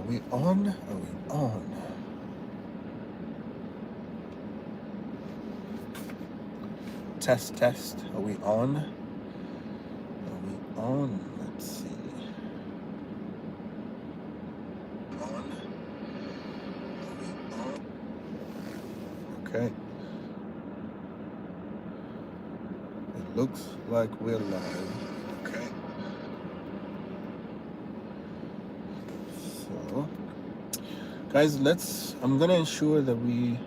we on? Are we on? Test, test. Are we on? Are we on? Let's see. On. Are we on? Okay. It looks like we're live. Okay. So, guys, I'm gonna ensure that we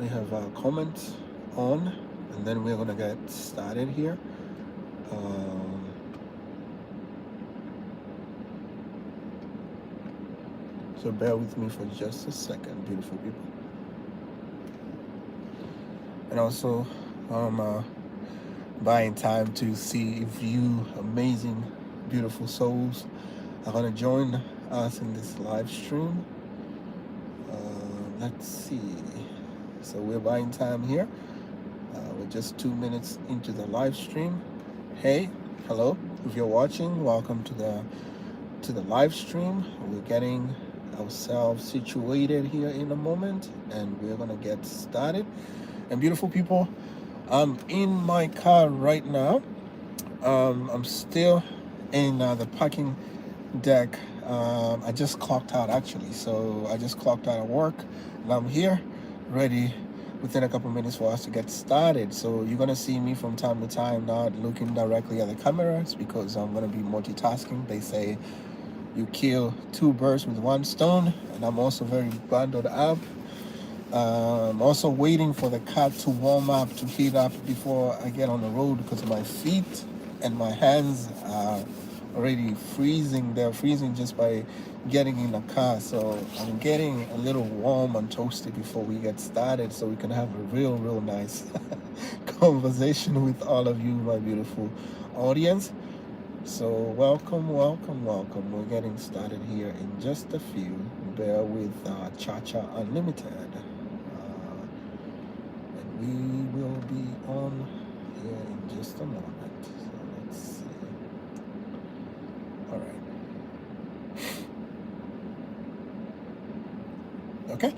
have our comments on, and then we're gonna get started here. So bear with me for just a second, beautiful people. And also, buying time to see if you amazing, beautiful souls are gonna join us in this live stream. Let's see. So we're buying time here. We're just 2 minutes into the live stream. Hey, hello. If you're watching, welcome to the live stream. We're getting ourselves situated here in a moment, and we're gonna get started. And beautiful people, I'm in my car right now. I'm still in the parking deck. I just clocked out actually, so I just clocked out of work, and I'm here, ready within a couple minutes for us to get started. So you're gonna see me from time to time not looking directly at the cameras because I'm gonna be multitasking. They say you kill two birds with one stone, and I'm also very bundled up. I'm also waiting for the car to warm up, to heat up before I get on the road because my feet and my hands are already freezing. They're freezing just by getting in the car. So I'm getting a little warm and toasty before we get started so we can have a real nice conversation with all of you, my beautiful audience. So welcome. We're getting started here in just a few. Bear with Chacha Unlimited. And we will be on here in just a moment. So let's see. All right. Okay.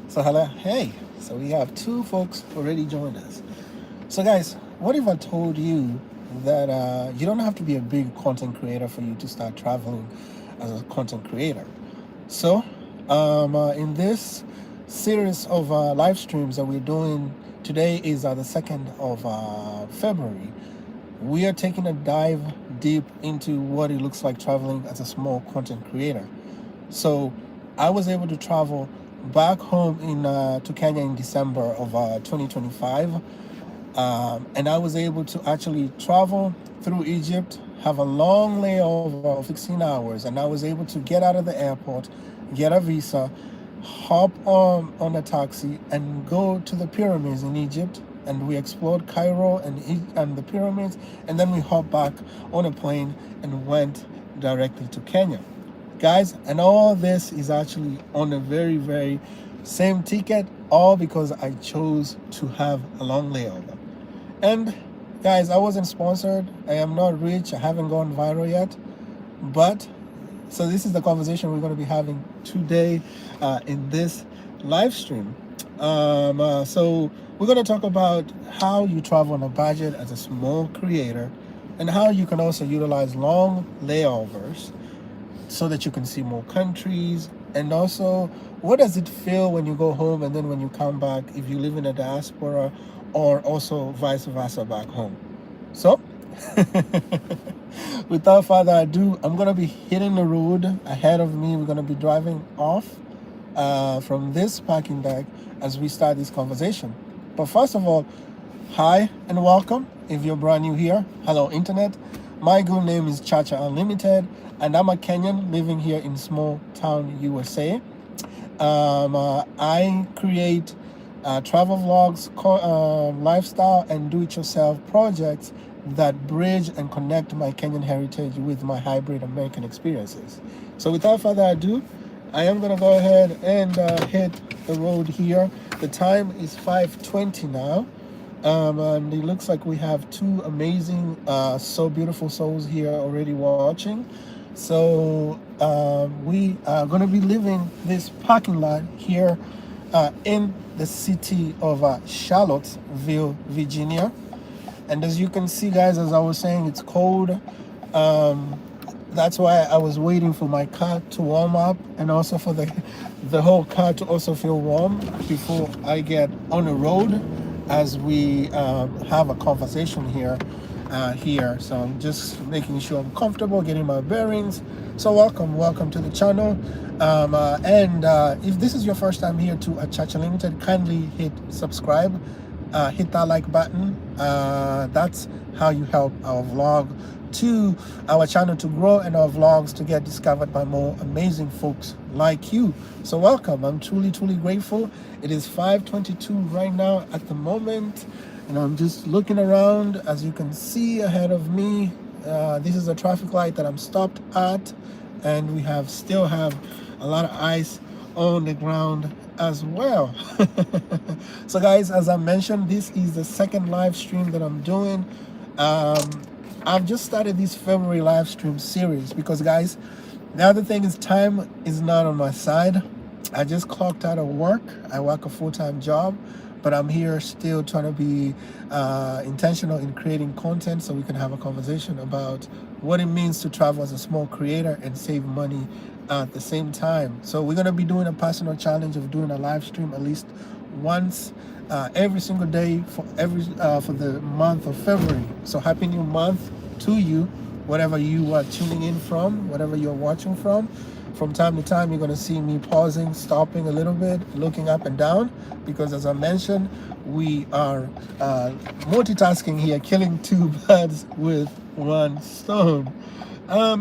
So hello. Hey. So we have two folks already joined us. So guys, what if I told you that you don't have to be a big content creator for you to start traveling as a content creator? So in this series of live streams that we're doing, today is the 2nd of February. We are taking a dive deep into what it looks like traveling as a small content creator. So I was able to travel back home to Kenya in December of 2025. And I was able to actually travel through Egypt, have a long layover of 16 hours, and I was able to get out of the airport, get a visa, hop on a taxi, and go to the pyramids in Egypt. And we explored Cairo and the pyramids, and then we hopped back on a plane and went directly to Kenya. Guys, and all this is actually on a very same ticket, all because I chose to have a long layover. And guys, I wasn't sponsored. I am not rich. I haven't gone viral yet. But so this is the conversation we're going to be having today in this live stream. So we're going to talk about how you travel on a budget as a small creator, and how you can also utilize long layovers so that you can see more countries. And also, what does it feel when you go home and then when you come back, if you live in a diaspora, or also vice versa back home. So without further ado, I'm going to be hitting the road ahead of me. We're going to be driving off from this parking deck as we start this conversation. But first of all, hi and welcome. If you're brand new here, hello internet. My good name is Chacha Unlimited, and I'm a Kenyan living here in small town USA. I create travel vlogs, lifestyle, and do-it-yourself projects that bridge and connect my Kenyan heritage with my hybrid American experiences. So without further ado, I am going to go ahead and hit the road here. The time is 5:20 now, and it looks like we have two amazing, so beautiful souls here already watching. So we are going to be leaving this parking lot here in the city of Charlottesville, Virginia. And as you can see, guys, as I was saying, it's cold. Um, that's why I was waiting for my car to warm up, and also for the whole car to also feel warm before I get on the road, as we have a conversation here. So I'm just making sure I'm comfortable, getting my bearings. So welcome to the channel. And if this is your first time here to Chacha Unlmtd, kindly hit subscribe, hit that like button. That's how you help our vlog to our channel to grow, and our vlogs to get discovered by more amazing folks like you. So welcome. I'm truly grateful. It is 5:22 right now at the moment, and I'm just looking around. As you can see ahead of me, this is a traffic light that I'm stopped at, and we still have a lot of ice on the ground as well. So guys, as I mentioned, this is the second live stream that I'm doing. I've just started this February live stream series because, guys, the other thing is time is not on my side. I just clocked out of work. I work a full-time job, but I'm here still trying to be intentional in creating content so we can have a conversation about what it means to travel as a small creator and save money at the same time. So we're going to be doing a personal challenge of doing a live stream at least once every single day for the month of February. So happy new month to you, whatever you are tuning in from, whatever you're watching from. From time to time, you're going to see me pausing, stopping a little bit, looking up and down, because as I mentioned, we are multitasking here, killing two birds with one stone.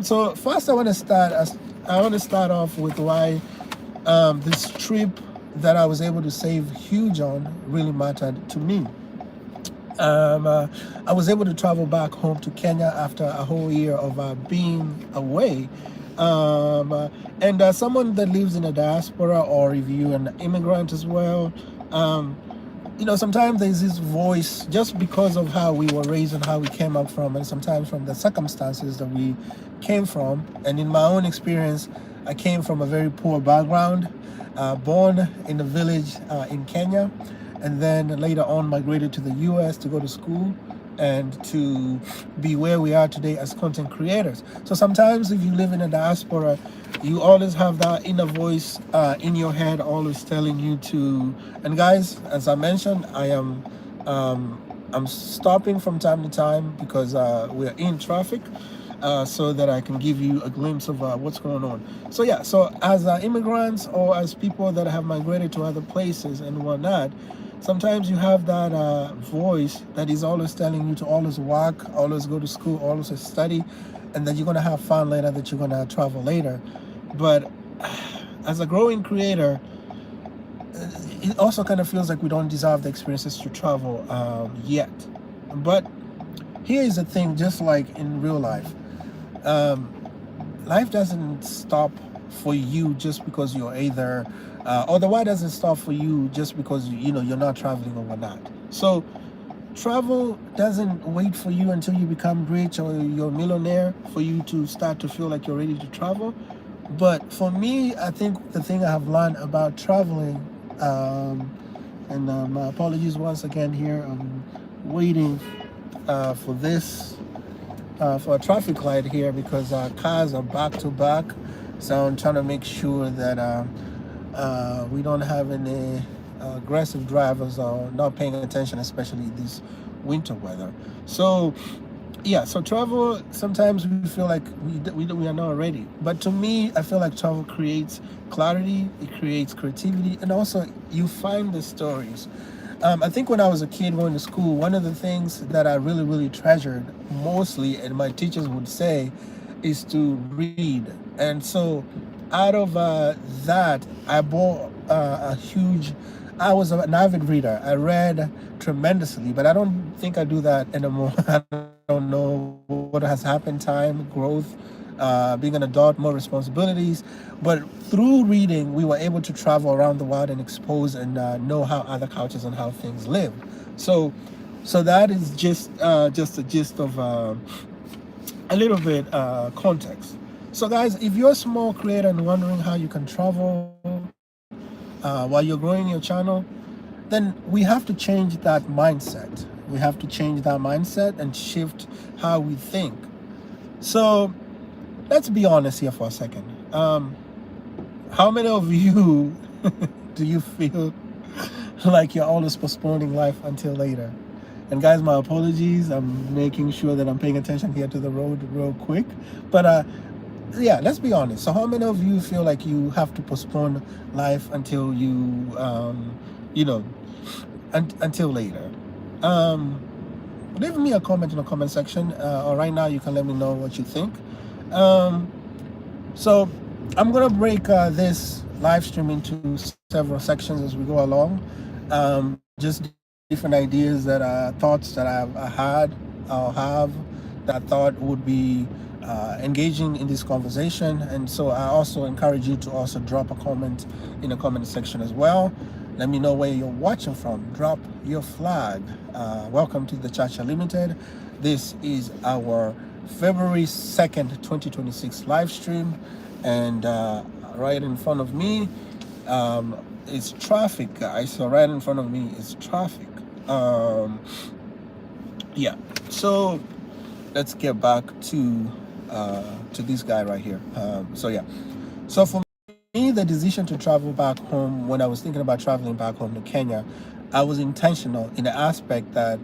So first, I want to start off with why this trip that I was able to save huge on really mattered to me. I was able to travel back home to Kenya after a whole year of being away. And someone that lives in a diaspora, or if you're an immigrant as well, sometimes there's this voice just because of how we were raised and how we came up from, and sometimes from the circumstances that we came from. And in my own experience, I came from a very poor background, born in a village in Kenya, and then later on migrated to the US to go to school and to be where we are today as content creators. So sometimes if you live in a diaspora, you always have that inner voice in your head always telling you to. And guys, as I mentioned, I'm stopping from time to time because we're in traffic, so that I can give you a glimpse of what's going on. So yeah, so as immigrants or as people that have migrated to other places and whatnot, sometimes you have that voice that is always telling you to always work, always go to school, always study, and that you're going to have fun later, that you're going to travel later. But as a growing creator, it also kind of feels like we don't deserve the experiences to travel yet. But here is the thing, just like in real life, life doesn't stop for you just because you're either or the why doesn't stop for you just because you're not traveling or whatnot. So travel doesn't wait for you until you become rich or you're a millionaire for you to start to feel like you're ready to travel. But for me, I think the thing I have learned about traveling, and my apologies once again here, I'm waiting for this for a traffic light here because cars are back to back. So I'm trying to make sure that we don't have any aggressive drivers or not paying attention, especially this winter weather. So yeah, so travel, sometimes we feel like we are not ready. But to me, I feel like travel creates clarity, it creates creativity, and also you find the stories. I think when I was a kid going to school, one of the things that I really treasured mostly, and my teachers would say, is to read. And so out of that, I bought I was an avid reader. I read tremendously, but I don't think I do that anymore. I don't know what has happened, time, growth, being an adult, more responsibilities. But through reading, we were able to travel around the world and expose and know how other cultures and how things live. So that is just a gist of a little bit context. So guys, if you're a small creator and wondering how you can travel while you're growing your channel, then we have to change that mindset. We have to change that mindset and shift how we think. So let's be honest here for a second. How many of you do you feel like you're always postponing life until later? And guys, my apologies. I'm making sure that I'm paying attention here to the road real quick. But yeah, let's be honest. So how many of you feel like you have to postpone life until you know, until later? Leave me a comment in the comment section, or right now you can let me know what you think. So I'm gonna break this live stream into several sections as we go along. Just different ideas thoughts that I'll have that I thought would be engaging in this conversation. And so I also encourage you to also drop a comment in the comment section as well. Let me know where you're watching from. Drop your flag. Welcome to the Chacha Limited. This is our February 2nd, 2026 live stream. And right in front of me is traffic, guys. So right in front of me is traffic. Yeah. So let's get back to this guy right here. So yeah. So for me, the decision to travel back home, when I was thinking about traveling back home to Kenya, I was intentional in the aspect that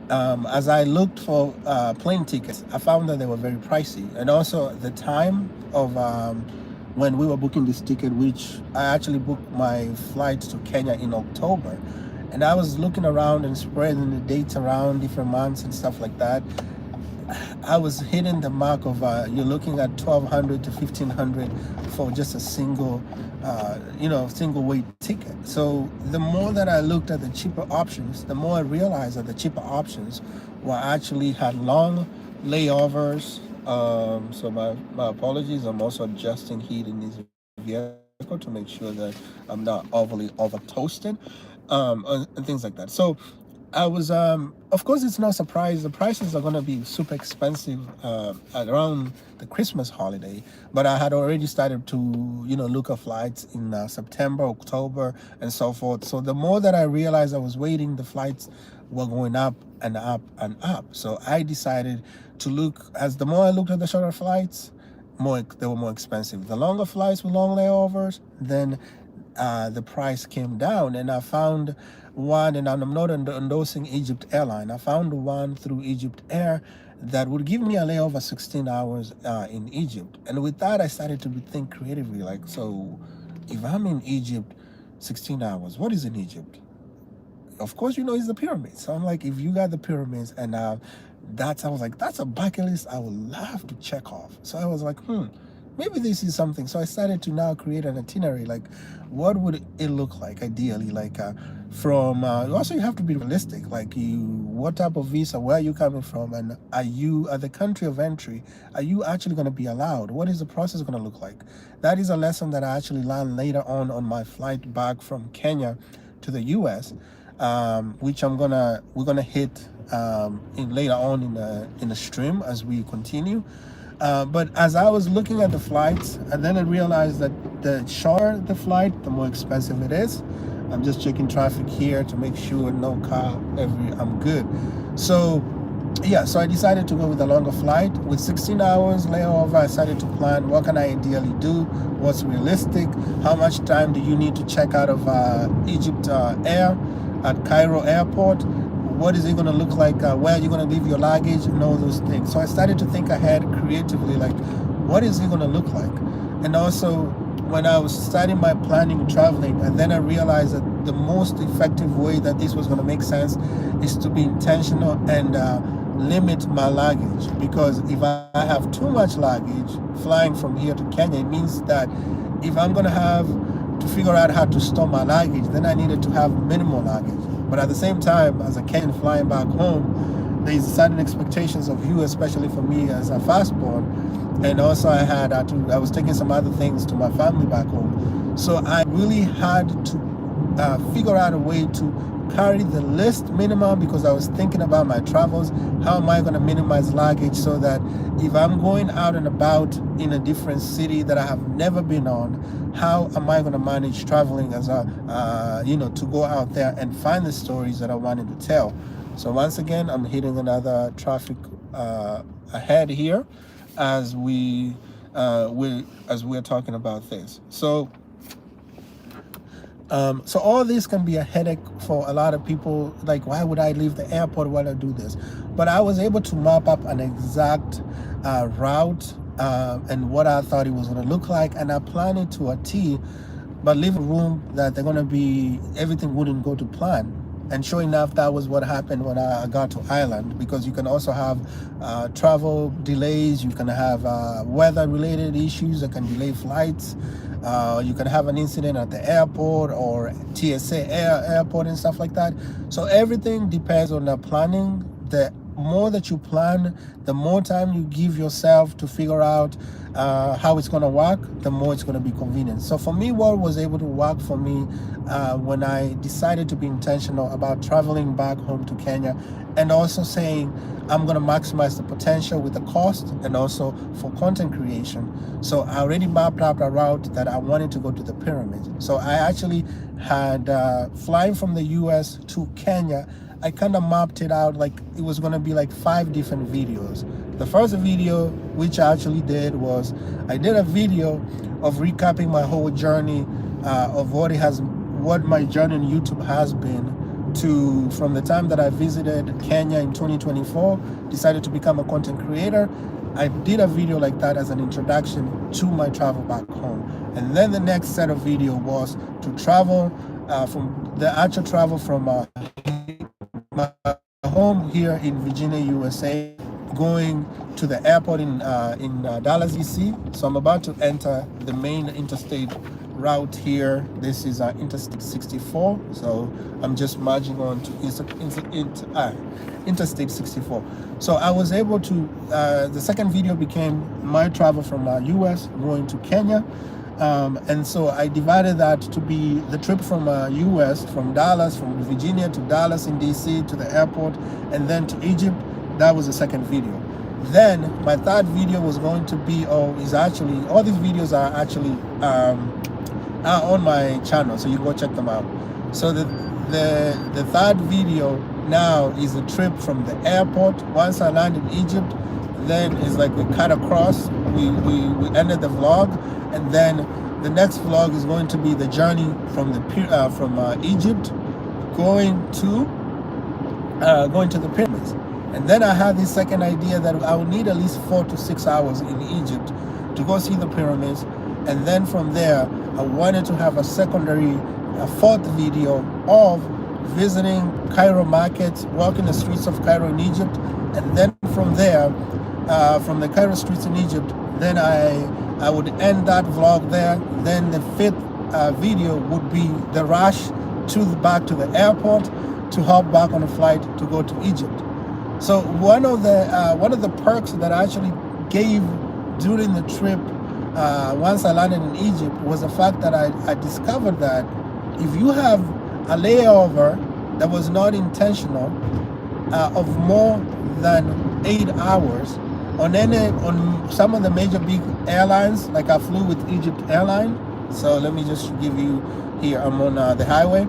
as I looked for plane tickets, I found that they were very pricey. And also the time of when we were booking this ticket, which I actually booked my flight to Kenya in October. And I was looking around and spreading the dates around different months and stuff like that. I was hitting the mark of you're looking at 1,200 to 1,500 for just a single single weight ticket. So the more that I looked at the cheaper options, the more I realized that the cheaper options were actually had long layovers. So my apologies. I'm also adjusting heat in this vehicle to make sure that I'm not overly over toasted, and things like that. So I was, of course, it's no surprise. The prices are going to be super expensive around the Christmas holiday. But I had already started to, look at flights in September, October, and so forth. So the more that I realized I was waiting, the flights were going up and up and up. So I decided to look, as the more I looked at the shorter flights, they were more expensive. The longer flights with long layovers, then the price came down, and I found one, and I'm not endorsing Egypt Airline. I found one through Egypt Air that would give me a layover 16 hours in Egypt. And with that, I started to think creatively, like, so if I'm in Egypt 16 hours, what is in Egypt? Of course, it's the pyramids. So I'm like, if you got the pyramids, and I was like, that's a bucket list I would love to check off. So I was like, maybe this is something. So I started to now create an itinerary, like what would it look like ideally, like from also you have to be realistic, like what type of visa, where are you coming from, and are you at the country of entry, are you actually going to be allowed, what is the process going to look like? That is a lesson that I actually learned later on my flight back from Kenya to the US, which we're gonna hit later on in the stream as we continue. But as I was looking at the flights, and then I realized that the shorter the flight, the more expensive it is. I'm just checking traffic here to make sure no car I'm good. So yeah, so I decided to go with a longer flight with 16 hours layover. I started to plan, what can I ideally do, what's realistic, how much time do you need to check out of Egypt Air at Cairo airport, what is it going to look like, where are you going to leave your luggage, and all those things. So I started to think ahead creatively, like what is it going to look like. And also when I was starting my planning traveling, and then I realized that the most effective way that this was going to make sense is to be intentional and limit my luggage, because if I have too much luggage flying from here to Kenya, it means that if I'm going to have to figure out how to store my luggage, then I needed to have minimal luggage. But at the same time, as a Kenyan flying back home, there's certain expectations of you, especially for me as a firstborn. And also I was taking some other things to my family back home. So I really had to figure out a way to carry the least minimum, because I was thinking about my travels. How am I going to minimize luggage so that if I'm going out and about in a different city that I have never been on, how am I going to manage traveling as a, to go out there and find the stories that I wanted to tell. So once again, I'm hitting another traffic ahead here as we're talking about this. So all this can be a headache for a lot of people. Like, why would I leave the airport while I do this? But I was able to map up an exact route and what I thought it was going to look like, and I planned it to a T, but leave a room that they're going to be, everything wouldn't go to plan. And sure enough, that was what happened when I got to Ireland, because you can also have travel delays, you can have weather-related issues that can delay flights. You can have an incident at the airport or TSA airport and stuff like that. So everything depends on the planning. The more that you plan, the more time you give yourself to figure out how it's going to work, the more it's going to be convenient. So for me, what was able to work for me when I decided to be intentional about traveling back home to Kenya, and also saying I'm going to maximize the potential with the cost and also for content creation. So I already mapped out a route that I wanted to go to the pyramids. So I actually had flying from the US to Kenya. I kind of mapped it out like it was going to be like 5 different videos. The first video, which I actually did, was I did a video of recapping my whole journey of what my journey on YouTube has been from the time that I visited Kenya in 2024, decided to become a content creator. I did a video like that as an introduction to my travel back home. And then the next set of video was to travel from the actual travel from my home here in Virginia, USA, going to the airport in Dallas, DC. So I'm about to enter the main interstate route here. This is Interstate 64. So I'm just merging on to Interstate 64. So I was able to, the second video became my travel from US going to Kenya. And so I divided that to be the trip from US, from Dallas, from Virginia to Dallas in DC to the airport, and then to Egypt. That was the second video. Then my third video was going to be, all these videos are actually are on my channel, so you go check them out. So the third video now is a trip from the airport. Once I land in Egypt, then it's like we cut across, we ended the vlog, and then the next vlog is going to be the journey from Egypt going to the pyramids. And then I had this second idea that I would need at least 4 to 6 hours in Egypt to go see the pyramids. And then from there, I wanted to have a fourth video of visiting Cairo markets, walking the streets of Cairo in Egypt. And then from there, from the Cairo streets in Egypt, then I would end that vlog there. Then the fifth video would be the rush back to the airport to hop back on a flight to go to Egypt. So one of the perks that I actually gave during the trip once I landed in Egypt was the fact that I discovered that if you have a layover that was not intentional of more than 8 hours on some of the major big airlines, like I flew with Egypt Airline. So let me just give you here, I'm on the highway.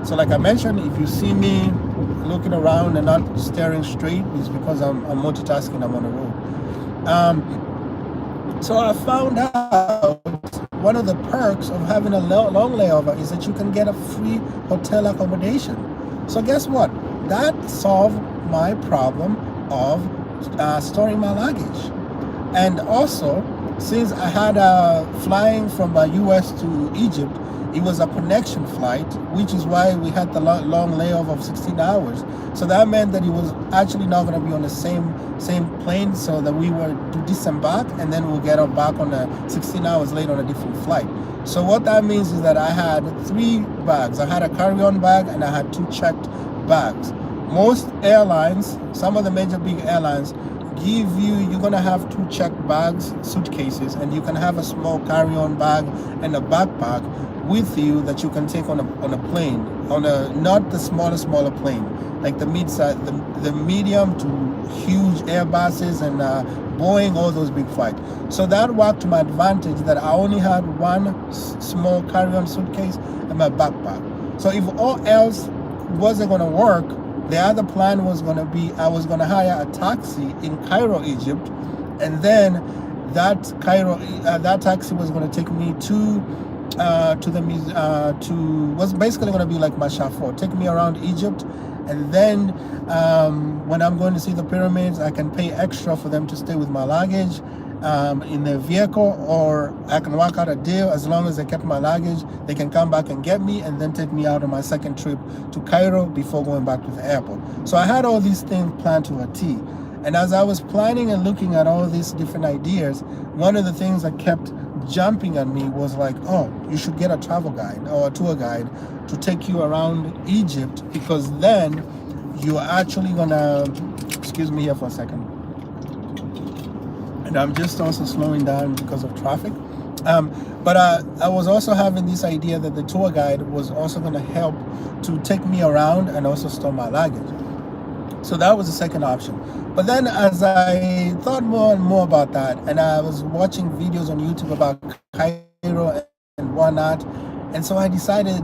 So like I mentioned, if you see me looking around and not staring straight, it's because I'm multitasking, I'm on the road. So I found out one of the perks of having a long layover is that you can get a free hotel accommodation. So guess what? That solved my problem of storing my luggage. And also, since I had flying from US to Egypt, it was a connection flight, which is why we had the long layover of 16 hours. So that meant that it was actually not going to be on the same plane, so that we were to disembark and then we'll get back on 16 hours later on a different flight. So what that means is that I had 3 bags. I had a carry-on bag and I had 2 checked bags. Most airlines, some of the major big airlines, you're gonna have two check bags, suitcases, and you can have a small carry-on bag and a backpack with you that you can take on a plane, not the smaller plane, like the mid-size, the medium to huge Airbuses and Boeing, all those big flights. So that worked to my advantage, that I only had one small carry-on suitcase and my backpack. So if all else wasn't going to work, the other plan was going to be I was going to hire a taxi in Cairo, Egypt, and then that taxi was going to take me to was basically going to be like my chauffeur, take me around Egypt, and then when I'm going to see the pyramids, I can pay extra for them to stay with my luggage in their vehicle, or I can work out a deal. As long as they kept my luggage, they can come back and get me and then take me out on my second trip to Cairo before going back to the airport. So I had all these things planned to a T. And as I was planning and looking at all these different ideas, one of the things that kept jumping at me was like, oh, you should get a travel guide or a tour guide to take you around Egypt, because then you're actually gonna, excuse me here for a second, and I'm just also slowing down because of traffic. But I was also having this idea that the tour guide was also going to help to take me around and also store my luggage. So that was the second option. But then as I thought more and more about that, and I was watching videos on YouTube about Cairo and whatnot, and so I decided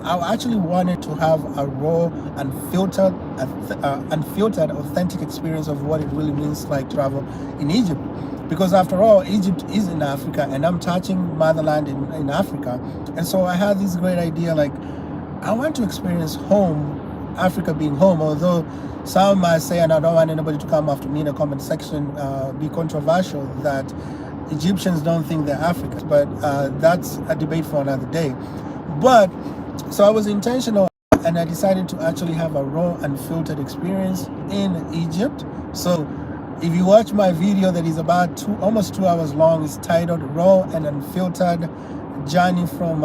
I actually wanted to have a raw, unfiltered, authentic experience of what it really means to like travel in Egypt. Because after all, Egypt is in Africa, and I'm touching motherland in Africa. And so I had this great idea, like, I want to experience home, Africa being home, although some might say, and I don't want anybody to come after me in the comment section, be controversial, that Egyptians don't think they're Africans, but that's a debate for another day. But so I was intentional, and I decided to actually have a raw, unfiltered experience in Egypt. So if you watch my video that is about almost 2 hours long, it's titled Raw and Unfiltered Journey from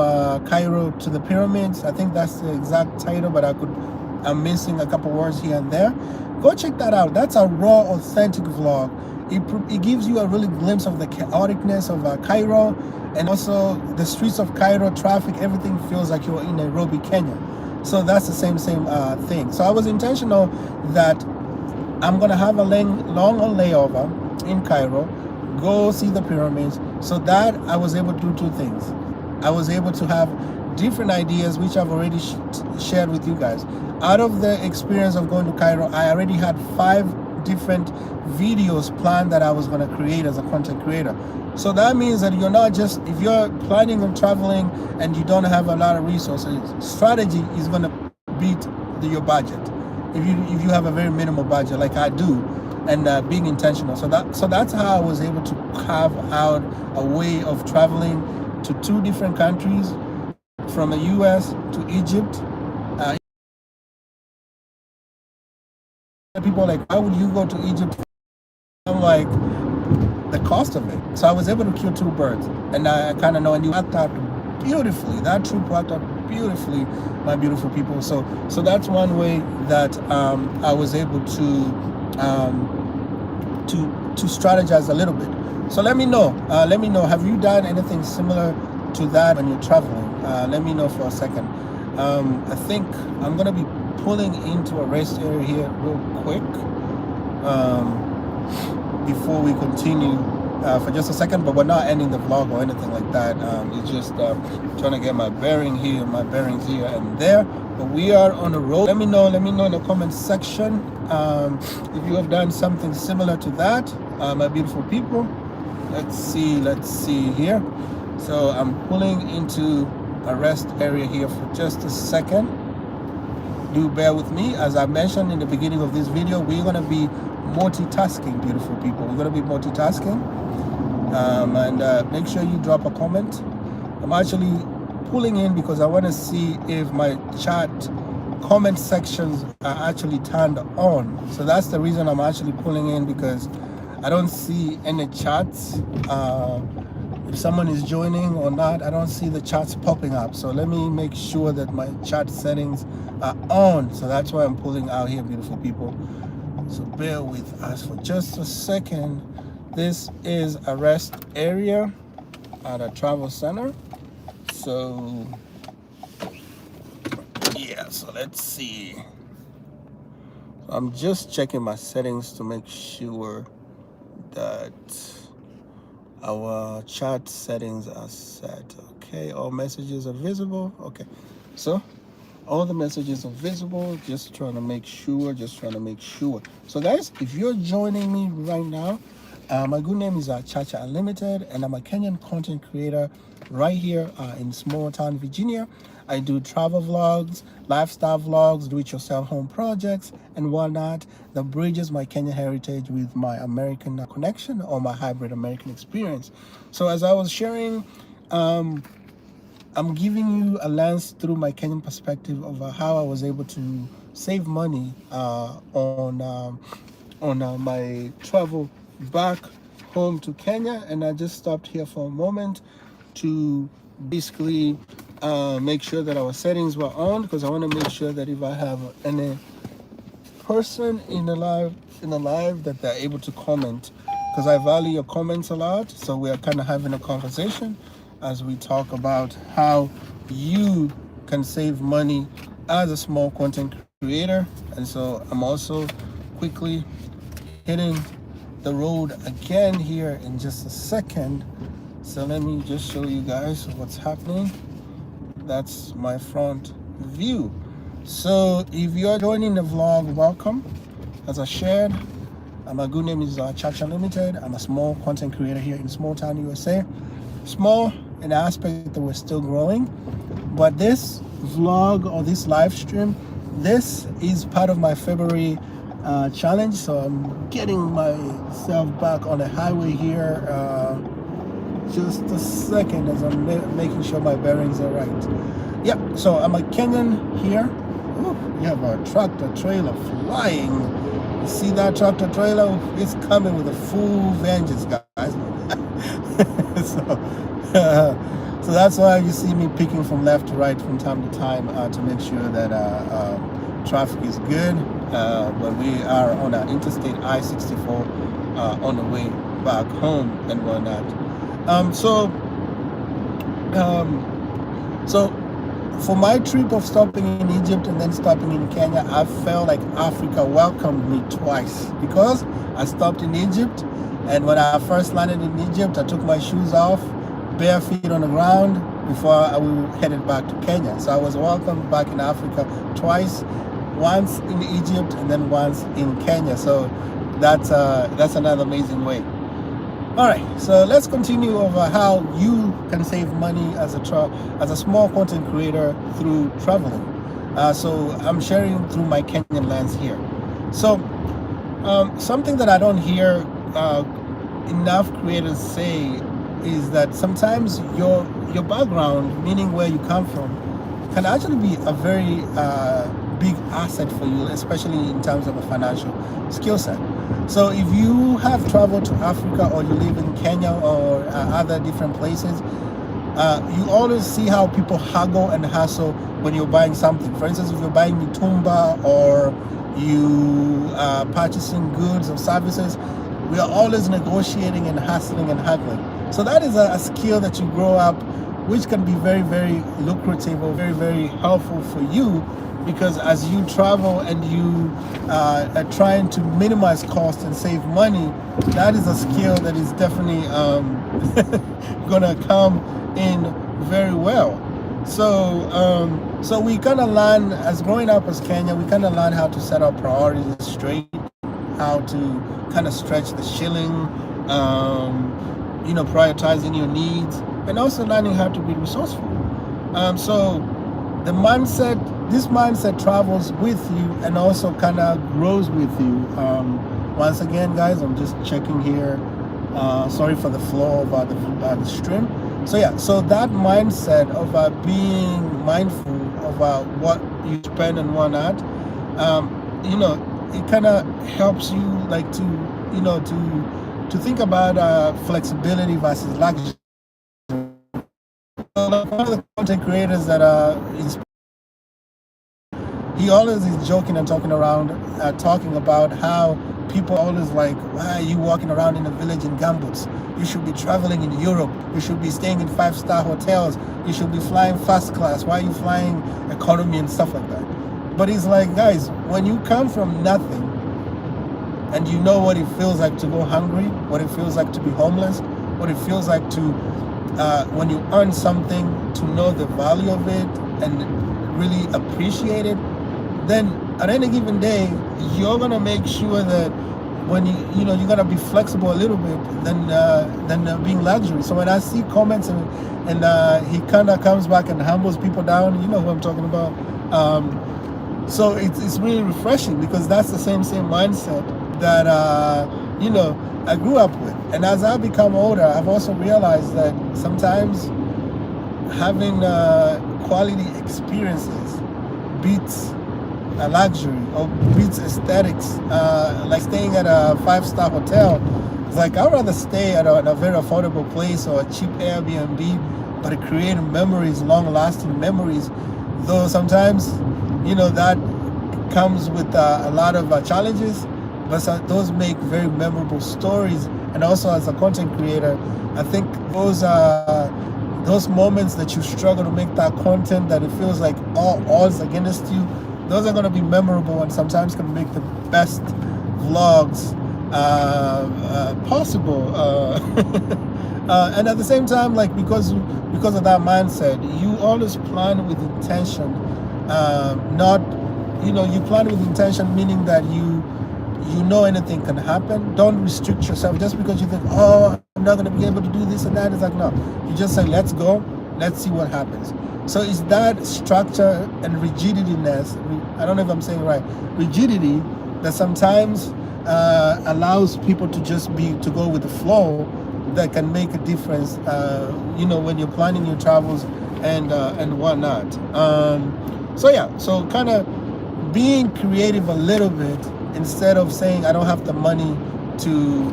Cairo to the Pyramids. I think that's the exact title, but I'm missing a couple words here and there. Go check that out. That's a raw, authentic vlog. It gives you a really glimpse of the chaoticness of Cairo, and also the streets of Cairo, traffic, everything feels like you're in Nairobi, Kenya. So that's the same thing. So I was intentional that I'm gonna have a long layover in Cairo, go see the pyramids, so that I was able to do two things. I was able to have different ideas, which I've already shared with you guys. Out of the experience of going to Cairo, I already had 5 different videos planned that I was going to create as a content creator. So that means that you're not just, if you're planning on traveling and you don't have a lot of resources, strategy is going to beat your budget. If you have a very minimal budget like I do, and being intentional. So that's how I was able to carve out a way of traveling to 2 different countries, from the US to Egypt. People are like, why would you go to Egypt? I'm like, the cost of it. So I was able to kill 2 birds, and I kind of know, and you worked out beautifully. That trip worked out beautifully, my beautiful people. So that's one way that I was able to strategize a little bit. So let me know. Have you done anything similar to that when you're traveling? Let me know for a second. I think I'm gonna be pulling into a rest area here real quick before we continue for just a second, but we're not ending the vlog or anything like that. It's just trying to get my bearings here and there, but we are on the road. Let me know in the comment section if you have done something similar to that, my beautiful people. Let's see here. So I'm pulling into a rest area here for just a second. Do bear with me. As I mentioned in the beginning of this video, we're going to be multitasking, beautiful people. We're going to be multitasking. And make sure you drop a comment. I'm actually pulling in because I want to see if my chat comment sections are actually turned on. So that's the reason I'm actually pulling in, because I don't see any chats. If someone is joining or not, I don't see the chats popping up. So let me make sure that my chat settings are on. So that's why I'm pulling out here, beautiful people. So bear with us for just a second. This is a rest area at a travel center. So yeah, so let's see. I'm just checking my settings to make sure that our chat settings are set. Okay, all messages are visible. Okay, so all the messages are visible. Just trying to make sure. So guys, if you're joining me right now, my good name is Chacha Unlmtd, and I'm a Kenyan content creator right here in small town Virginia. I do travel vlogs, lifestyle vlogs, do-it-yourself home projects, and whatnot that bridges my Kenyan heritage with my American connection or my hybrid American experience. So as I was sharing, I'm giving you a lens through my Kenyan perspective of how I was able to save money on my travel back home to Kenya, and I just stopped here for a moment to basically make sure that our settings were on, because I want to make sure that if I have any person in the live that they're able to comment, because I value your comments a lot. So we are kind of having a conversation as we talk about how you can save money as a small content creator. And so I'm also quickly hitting the road again here in just a second. So let me just show you guys what's happening. That's my front view. So if you're joining the vlog, welcome. As I shared, my good name is Chacha Unlmtd. I'm a small content creator here in small town USA. Small in the aspect that we're still growing, but this vlog or this live stream, this is part of my February challenge. So I'm getting myself back on the highway here. Just a second as I'm making sure my bearings are right. Yeah, so I'm a Kenyan here. Ooh, we have a tractor trailer flying. You see that tractor trailer? It's coming with a full vengeance, guys. So that's why you see me picking from left to right from time to time to make sure that traffic is good. But we are on Interstate I-64 on the way back home and whatnot. So for my trip of stopping in Egypt and then stopping in Kenya, I felt like Africa welcomed me twice, because I stopped in Egypt, and when I first landed in Egypt, I took my shoes off, bare feet on the ground, before we headed back to Kenya. So I was welcomed back in Africa twice, once in Egypt and then once in Kenya. So that's another amazing way. All right, so let's continue over how you can save money as a small content creator through traveling. So I'm sharing through my Kenyan lens here. So something that I don't hear enough creators say is that sometimes your background, meaning where you come from, can actually be a very big asset for you, especially in terms of a financial skill set. So if you have traveled to Africa, or you live in Kenya or other different places, you always see how people haggle and hustle when you're buying something. For instance, if you're buying mitumba or you are purchasing goods or services, we are always negotiating and hustling and haggling. So that is a skill that you grow up, which can be very, very lucrative or very, very helpful for you, because as you travel and you are trying to minimize cost and save money, that is a skill that is definitely gonna come in very well. So we kind of learn, as growing up as Kenya, we kind of learn how to set our priorities straight, how to kind of stretch the shilling, prioritizing your needs, and also learning how to be resourceful. So this mindset travels with you and also kind of grows with you. Once again, guys, I'm just checking here. Sorry for the flow of the stream. So yeah, so that mindset of being mindful of what you spend and whatnot, it kind of helps you like to think about flexibility versus luxury. So like one of the content creators that he always is joking and talking around, talking about how people always like, why are you walking around in a village in gumboots? You should be traveling in Europe. You should be staying in 5-star hotels. You should be flying first class. Why are you flying economy and stuff like that? But he's like, guys, when you come from nothing and you know what it feels like to go hungry, what it feels like to be homeless, what it feels like to, when you earn something, to know the value of it and really appreciate it, then at any given day, you're gonna make sure that when you know, you're gonna be flexible a little bit than being luxury. So when I see comments and he kind of comes back and humbles people down, you know who I'm talking about. So it's really refreshing, because that's the same mindset that you know, I grew up with. And as I become older, I've also realized that sometimes having quality experiences beats a luxury or beats aesthetics. Like staying at a 5-star hotel, it's like I'd rather stay at a very affordable place or a cheap Airbnb, but creating memories, long-lasting memories. Though sometimes, you know, that comes with a lot of challenges, but those make very memorable stories. And also, as a content creator, I think those moments that you struggle to make that content, that it feels like all odds against you, those are going to be memorable and sometimes can make the best vlogs possible. And at the same time, like, because of that mindset, you always plan with intention. Not, you know, you plan with intention, meaning that you know anything can happen. Don't restrict yourself just because you think, oh, I'm not going to be able to do this and that. It's like, no, you just say, let's go, let's see what happens. So it's that structure and rigidityness, I don't know if I'm saying it right, rigidity that sometimes allows people to just to go with the flow, that can make a difference, you know, when you're planning your travels and whatnot. So yeah, so kind of being creative a little bit, instead of saying I don't have the money to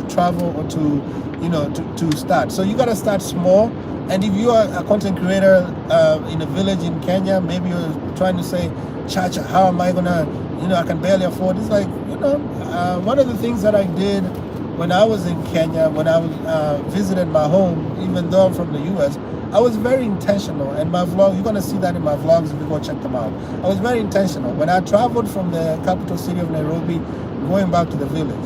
travel or to start. So you gotta start small. And if you are a content creator in a village in Kenya, maybe you're trying to say, Chacha, how am I gonna, I can barely afford. It's like, one of the things that I did when I was in Kenya, when I visited my home, even though I'm from the US, I was very intentional. And my vlog, you're gonna see that in my vlogs if you go check them out. I was very intentional. When I traveled from the capital city of Nairobi, going back to the village,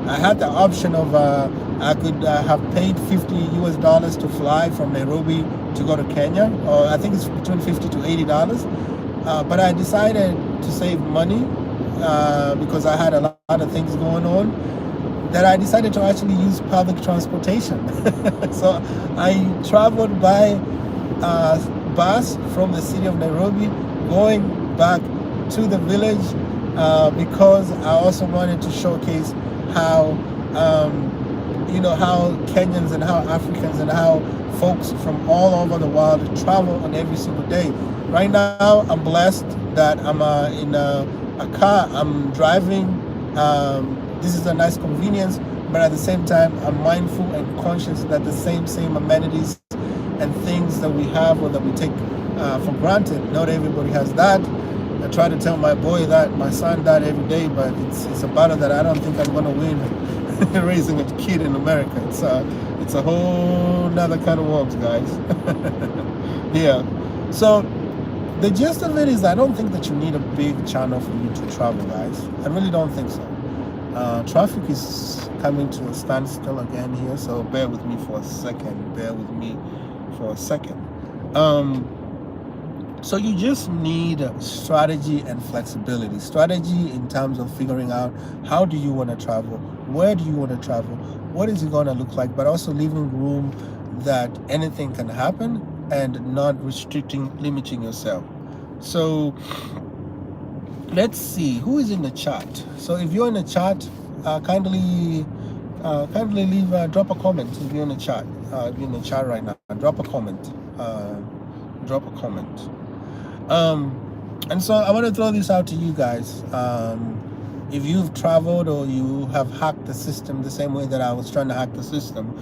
I had the option of, I could have paid $50 to fly from Nairobi to go to Kenya, or I think it's between $50 to $80. But I decided to save money because I had a lot of things going on, that I decided to actually use public transportation. So I traveled by bus from the city of Nairobi, going back to the village because I also wanted to showcase how how Kenyans and how Africans and how folks from all over the world travel on every single day. Right now, I'm blessed that I'm in a car. I'm driving. This is a nice convenience, but at the same time, I'm mindful and conscious that the same amenities and things that we have or that we take for granted, not everybody has that. I try to tell my boy that, my son, that every day, but it's a battle that I don't think I'm going to win. Raising a kid in America, it's a whole nother kind of world, guys. Yeah. So the gist of it is, I don't think that you need a big channel for you to travel, guys. I really don't think so. Traffic is coming to a standstill again here, so bear with me for a second. So you just need strategy and flexibility. Strategy in terms of figuring out how do you want to travel, where do you want to travel, what is it going to look like, but also leaving room that anything can happen and not limiting yourself. So let's see who is in the chat. So if you're in the chat, kindly leave, drop a comment. If you're in the chat, if you're in the chat right now, drop a comment. And so I want to throw this out to you guys. If you've traveled or you have hacked the system the same way that I was trying to hack the system,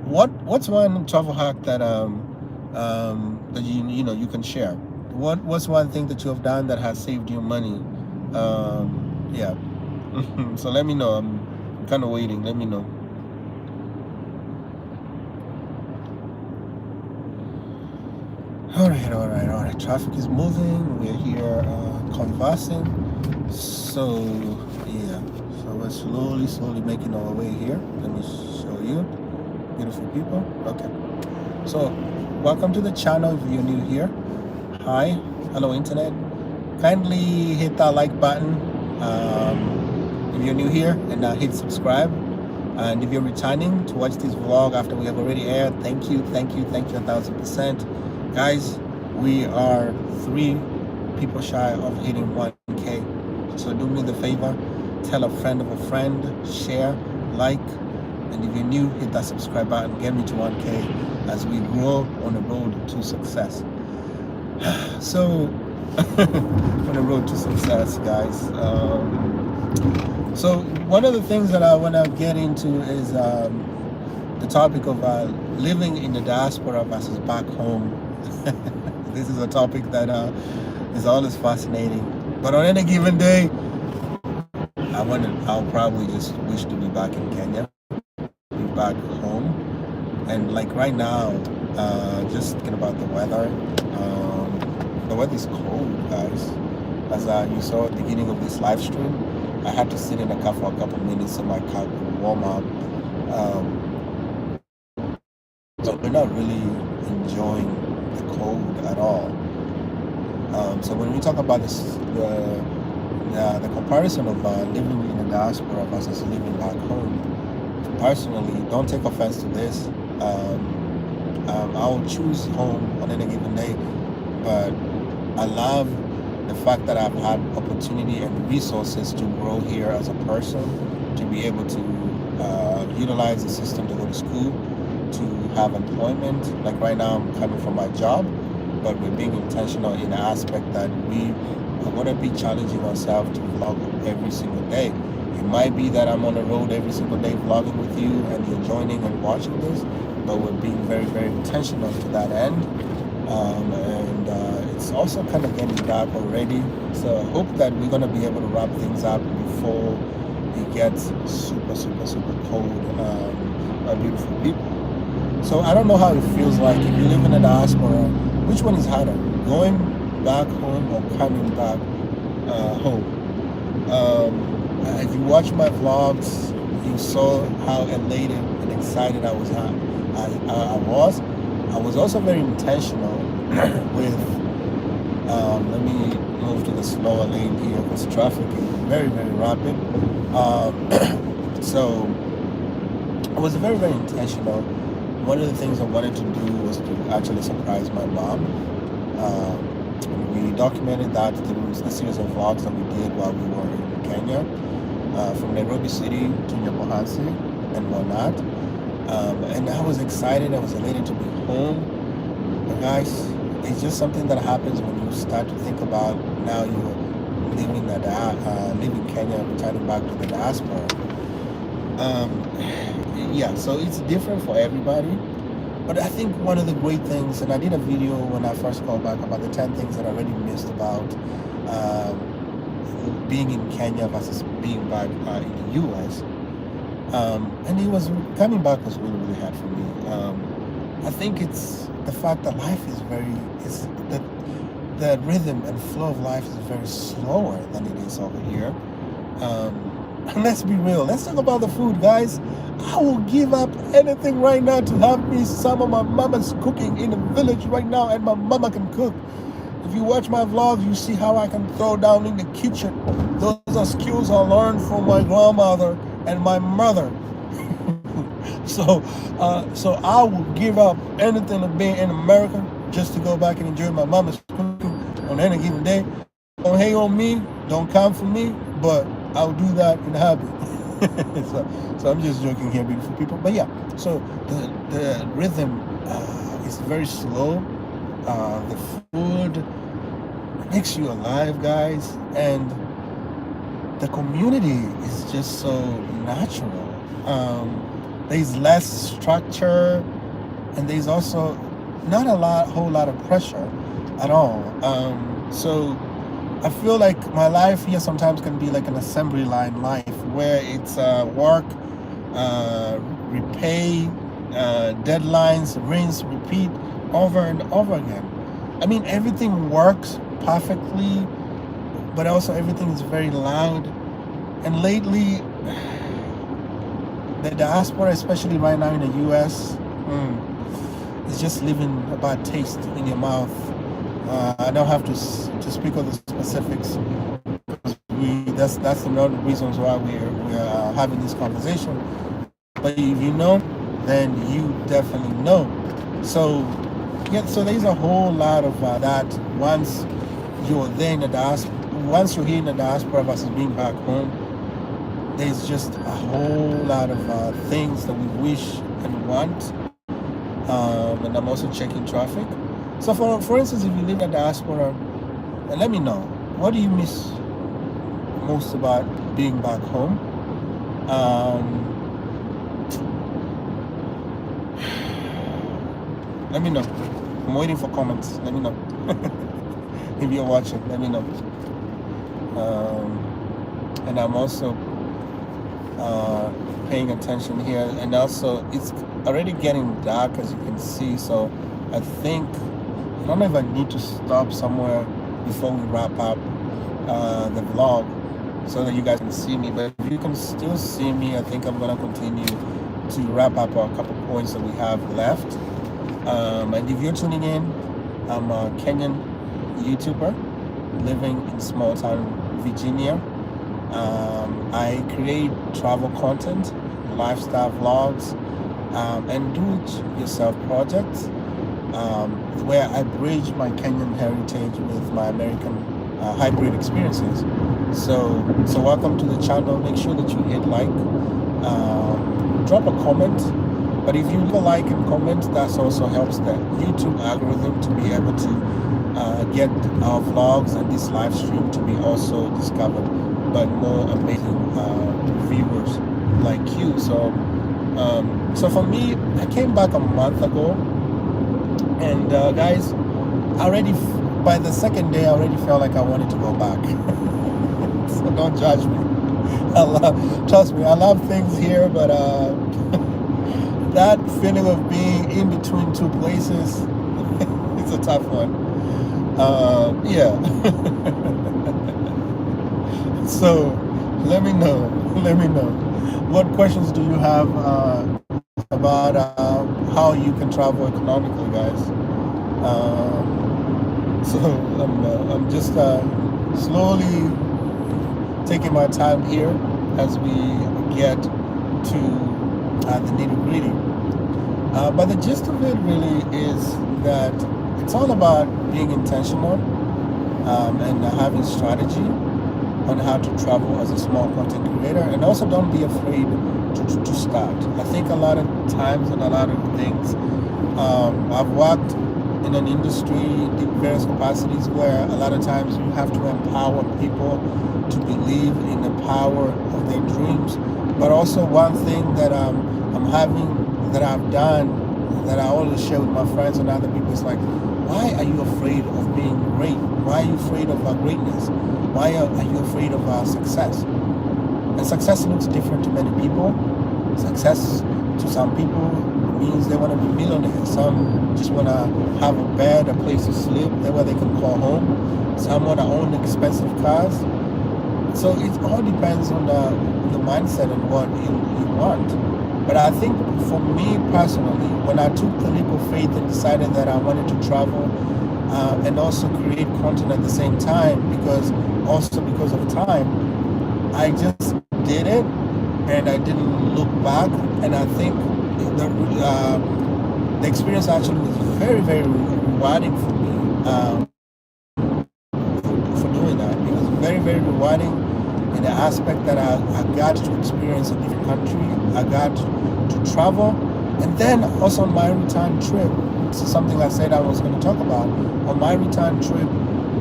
what's one travel hack that that you can share? what's one thing that you have done that has saved you money? Yeah. So let me know. I'm kind of waiting. Let me know. All right. Traffic is moving. We're here conversing. So yeah. So we're slowly making our way here. Let me show you, beautiful people. Okay. So welcome to the channel if you're new here. Hi, hello internet. Kindly hit that like button if you're new here, and hit subscribe. And if you're returning to watch this vlog after we have already aired, thank you 1,000%. Guys, we are 3 people shy of hitting 1K. So do me the favor, tell a friend of a friend, share, like, and if you're new, hit that subscribe button, get me to 1K as we grow on the road to success. So, on the road to success, guys. So one of the things that I want to get into is the topic of living in the diaspora versus back home. This is a topic that is always fascinating. But on any given day, I'll probably just wish to be back in Kenya, be back home. And like right now, just thinking about the weather. The weather is cold, guys. As you saw at the beginning of this live stream, I had to sit in a car for a couple of minutes so my car could warm up. So we're not really enjoying the cold at all. So when we talk about this, the comparison of living in the diaspora versus living back home, personally, don't take offense to this. I'll choose home on any given day, but I love the fact that I've had opportunity and resources to grow here as a person, to be able to utilize the system to go to school, to have employment. Like right now, I'm coming from my job, but we're being intentional in the aspect that we are going to be challenging ourselves to vlog every single day. It might be that I'm on the road every single day vlogging with you and you're joining and watching this, but we're being very intentional to that end. And it's also kind of getting dark already, so I hope that we're going to be able to wrap things up before it gets super cold. Our beautiful people. So I don't know how it feels like if you live in a diaspora. Which one is harder, going back home or coming back home? If you watch my vlogs, you saw how elated and excited I was. I was also very intentional with, let me move to the slower lane here because traffic is very rapid. So I was very intentional. One of the things I wanted to do was to actually surprise my mom. We documented that through the series of vlogs that we did while we were in Kenya, from Nairobi City to Nyamohansi and whatnot. And I was excited, I was elated to be home. But guys, it's just something that happens when you start to think about now you're leaving Kenya and returning back to the diaspora. Yeah, so it's different for everybody. But I think one of the great things, and I did a video when I first called back about the 10 things that I already missed about being in Kenya versus being back in the US. And it was coming back was really hard for me. I think it's the fact that life is the rhythm and flow of life is very slower than it is over here. And let's be real. Let's talk about the food, guys. I will give up anything right now to have me some of my mama's cooking in the village right now, and my mama can cook. If you watch my vlogs, you see how I can throw down in the kitchen. Those are skills I learned from my grandmother and my mother. So I will give up anything of being in America just to go back and enjoy my mama's cooking on any given day. Don't hate on me, don't come for me, but I'll do that in a habit. So I'm just joking here, beautiful people. But yeah, so the rhythm is very slow. The food makes you alive, guys, and the community is just so natural. There's less structure, and there's also not a whole lot of pressure. at all. So I feel like my life here sometimes can be like an assembly line life where it's work, uh, repay, deadlines, rinse, repeat over and over again. I mean, everything works perfectly, but also everything is very loud. And lately, the diaspora, especially right now in the US, is just leaving a bad taste in your mouth. I don't have to speak of the specifics. That's another reasons why we're having this conversation. But if you know, then you definitely know. So yeah, so there's a whole lot of that. Once you're there in the diaspora, once you're here in the diaspora versus being back home, there's just a whole lot of things that we wish and want. And I'm also checking traffic. So for instance, if you live in the diaspora, let me know, what do you miss most about being back home? Let me know. I'm waiting for comments. Let me know. If you're watching, let me know. And I'm also paying attention here, and also it's already getting dark, as you can see. So I think, I don't know if I need to stop somewhere before we wrap up the vlog so that you guys can see me. But if you can still see me, I think I'm gonna continue to wrap up a couple points that we have left. And if you're tuning in, I'm a Kenyan YouTuber living in small town Virginia. I create travel content, lifestyle vlogs, and do-it-yourself projects where I bridge my Kenyan heritage with my American hybrid experiences. So welcome to the channel. Make sure that you hit like, drop a comment. But if you leave a like and comment, that also helps the YouTube algorithm to be able to get our vlogs and this live stream to be also discovered by more amazing viewers like you. So for me, I came back a month ago, and guys, already by the second day, I already felt like I wanted to go back. So don't judge me. Trust me, I love things here, but that feeling of being in between two places, it's a tough one. Yeah. So let me know. What questions do you have about how you can travel economically, guys? So I'm just slowly taking my time here as we get to the nitty-gritty. But the gist of it really is that it's all about being intentional and having strategy on how to travel as a small content creator, and also don't be afraid to start. I think a lot of times and a lot of things, I've worked in an industry in various capacities where a lot of times you have to empower people to believe in the power of their dreams. But also one thing that that I've done, that I always share with my friends and other people, is like, why are you afraid of being great? Why are you afraid of greatness? Why are you afraid of success? And success looks different to many people. Success to some people means they want to be millionaires. Some just want to have a bed, a place to sleep, there where they can call home. Some want to own expensive cars. So it all depends on the mindset and what you want. But I think for me personally, when I took the leap of faith and decided that I wanted to travel and also create content at the same time, because of time, I just did it and I didn't look back. And I think the experience actually was very, very rewarding for me for doing that. It was very, very rewarding in the aspect that I got to experience a different country. I got to travel. And then also on my return trip, this is something I said I was going to talk about. On my return trip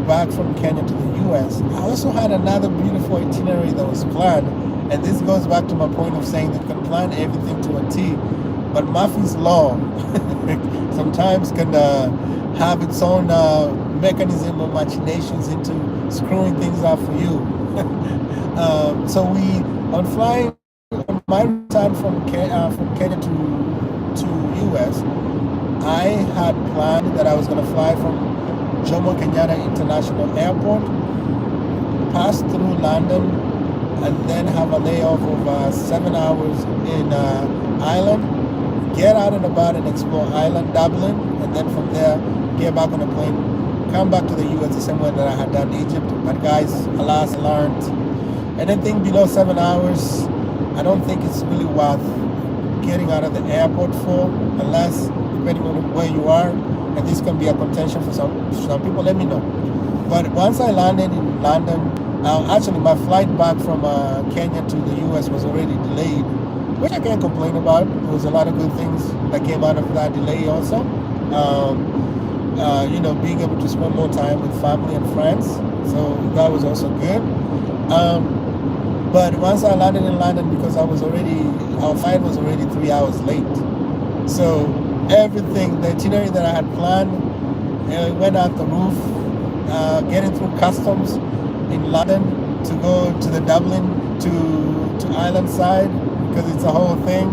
back from Kenya to the US, I also had another beautiful itinerary that was planned. And this goes back to my point of saying that you can plan everything to a T, but Murphy's Law sometimes can have its own mechanism or machinations into screwing things up for you. So we, on flying, on my return from Kenya to US, I had planned that I was going to fly from Jomo Kenyatta International Airport, pass through London, and then have a layover of 7 hours in Ireland, get out and about and explore Ireland, Dublin, and then from there get back on a plane, come back to the US the same way that I had done Egypt. But guys, alas, learned anything below 7 hours, I don't think it's really worth getting out of the airport for, unless depending on where you are, and this can be a contention for some people. Let me know. But once I landed in London, actually my flight back from Kenya to the US was already delayed, which I can't complain about. There was a lot of good things that came out of that delay also. Being able to spend more time with family and friends, so that was also good. But once I landed in London, because our flight was already 3 hours late, so everything, the itinerary that I had planned, went out the roof. Getting through customs in London to go to the Dublin to Ireland side, because it's a whole thing.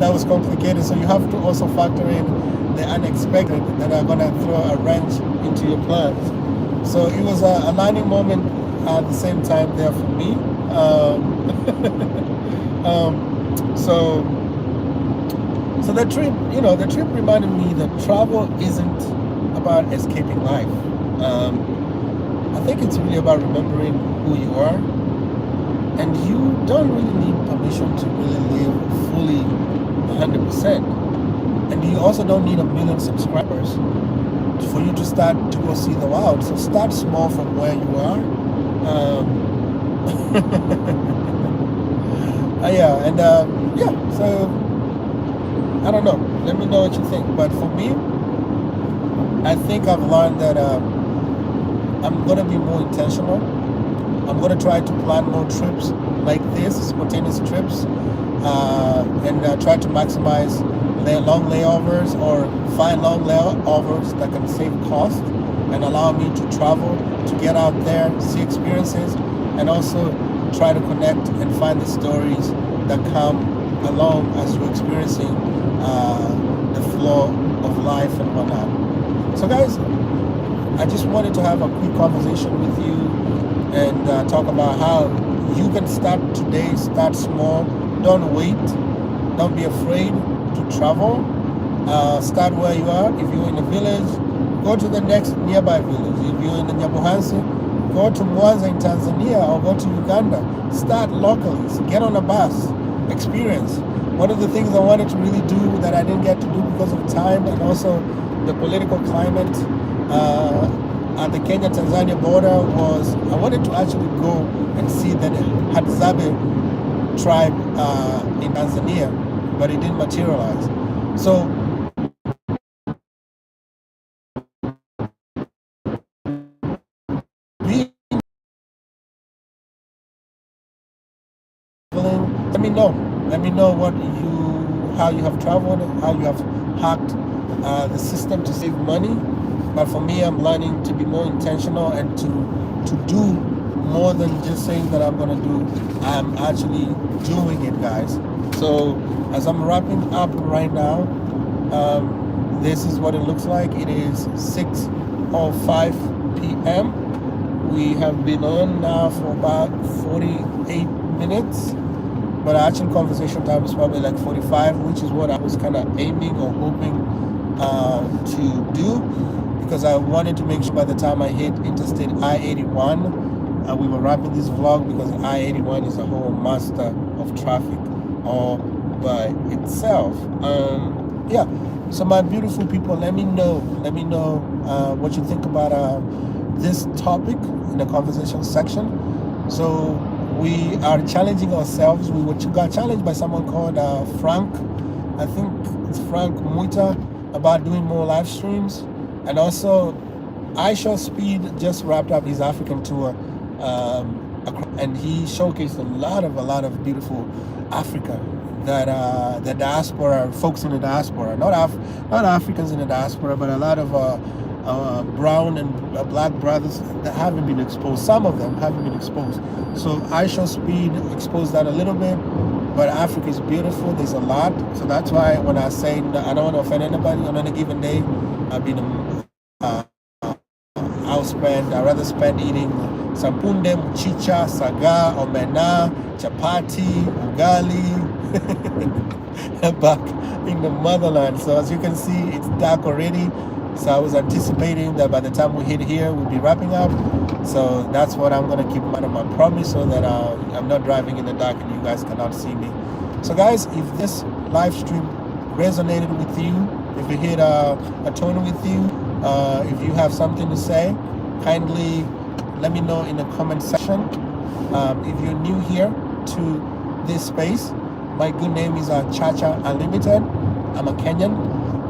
That was complicated. So you have to also factor in the unexpected that are going to throw a wrench into your plans. So it was a learning moment at the same time there for me. So the trip reminded me that travel isn't about escaping life. I think it's really about remembering who you are, and you don't really need permission to really live fully 100%. And you also don't need 1 million subscribers for you to start to go see the world. So start small from where you are. So I don't know. Let me know what you think. But for me, I think I've learned that I'm going to be more intentional. I'm going to try to plan more trips like this, spontaneous trips, and try to maximize long layovers, or find long layovers that can save cost and allow me to travel, to get out there, see experiences, and also try to connect and find the stories that come along as you're experiencing the flow of life and whatnot. So guys, I just wanted to have a quick conversation with you and talk about how you can start today, start small, don't wait, don't be afraid to travel. Start where you are. If you're in a village, go to the next nearby village. If you're in the Nyabuhansi, go to Mwanza in Tanzania, or go to Uganda. Start locally, get on a bus, experience. One of the things I wanted to really do that I didn't get to do because of time and also the political climate at the Kenya-Tanzania border was I wanted to actually go and see the Hadzabe tribe in Tanzania, but it didn't materialize. So let me know how you have traveled, how you have hacked the system to save money. But for me, I'm learning to be more intentional and to do more than just saying that I'm gonna do. I'm actually doing it, guys. So as I'm wrapping up right now, this is what it looks like. It is 6:05 p.m. We have been on now for about 48 minutes. But our actual conversation time is probably like 45, which is what I was kind of aiming or hoping to do, because I wanted to make sure by the time I hit Interstate I-81, we were wrapping this vlog, because I-81 is a whole master of traffic all by itself. So my beautiful people, let me know what you think about this topic in the conversation section. So we are challenging ourselves. We got challenged by someone called Frank. I think it's Frank Muita, about doing more live streams. And also, I Show Speed just wrapped up his African tour, and he showcased a lot of beautiful Africa, that the diaspora, folks in the diaspora, not Africans in the diaspora, but a lot of brown and black brothers that haven't been exposed. Some of them haven't been exposed. So I shall speed expose that a little bit. But Africa is beautiful. There's a lot. So that's why when I say I don't want to offend anybody on any given day, I've been I'd rather spend eating sampunde, mchicha, saga, omena, chapati, ugali, back in the motherland. So as you can see, it's dark already. So I was anticipating that by the time we hit here, we'll be wrapping up. So that's what I'm going to keep in mind of my promise, so that I'm not driving in the dark and you guys cannot see me. So guys, if this live stream resonated with you, if it hit a tone with you, if you have something to say, kindly let me know in the comment section. If you're new here to this space, my good name is Chacha Unlimited. I'm a Kenyan,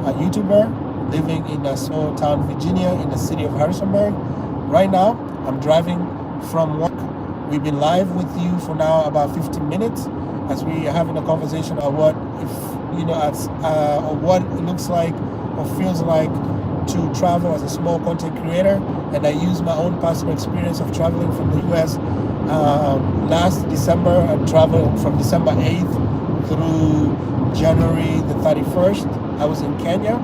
a YouTuber living in a small town, Virginia, in the city of Harrisonburg. Right now, I'm driving from work. We've been live with you for now about 15 minutes as we are having a conversation about what, or what it looks like or feels like to travel as a small content creator. And I use my own personal experience of traveling from the US. Last December, I traveled from December 8th through January the 31st. I was in Kenya,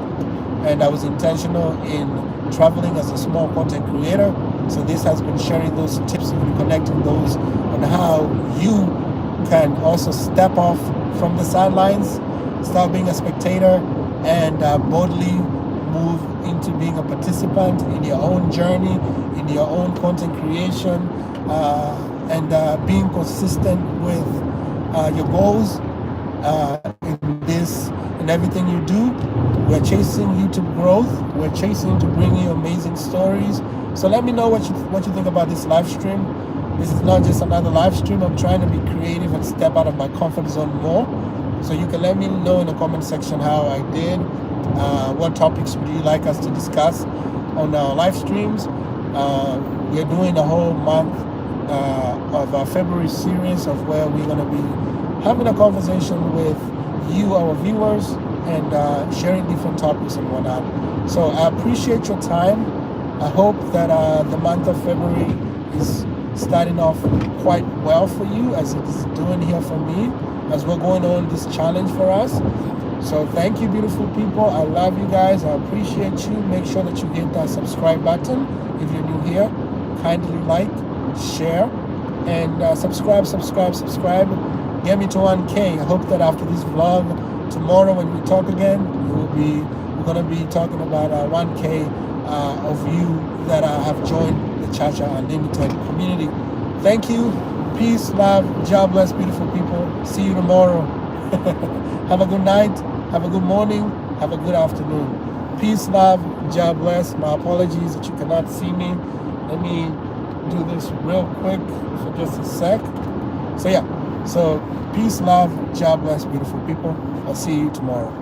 and I was intentional in traveling as a small content creator. So this has been sharing those tips and connecting those on how you can also step off from the sidelines, start being a spectator, and boldly move into being a participant in your own journey, in your own content creation, and being consistent with your goals in everything you do. We're chasing YouTube growth. We're chasing to bring you amazing stories. So let me know what you think about this live stream. This is not just another live stream. I'm trying to be creative and step out of my comfort zone more. So you can let me know in the comment section how I did. What topics would you like us to discuss on our live streams? We're doing a whole month of our February series of where we're going to be having a conversation with you, our viewers, and sharing different topics and whatnot. So I appreciate your time. I hope that the month of February is starting off quite well for you, as it is doing here for me, as we're going on this challenge for us. So thank you, beautiful people. I love you guys. I appreciate you. Make sure that you hit that subscribe button if you're new here. Kindly like, share, and subscribe. Get me to 1K. I hope that after this vlog, tomorrow when we talk again, we're going to be talking about 1K of you that have joined the Chacha Unlimited community. Thank you. Peace, love, God bless, beautiful people. See you tomorrow. Have a good night. Have a good morning. Have a good afternoon. Peace, love, God bless. My apologies that you cannot see me. Let me do this real quick for just a sec. So yeah. So peace, love, God bless, beautiful people. I'll see you tomorrow.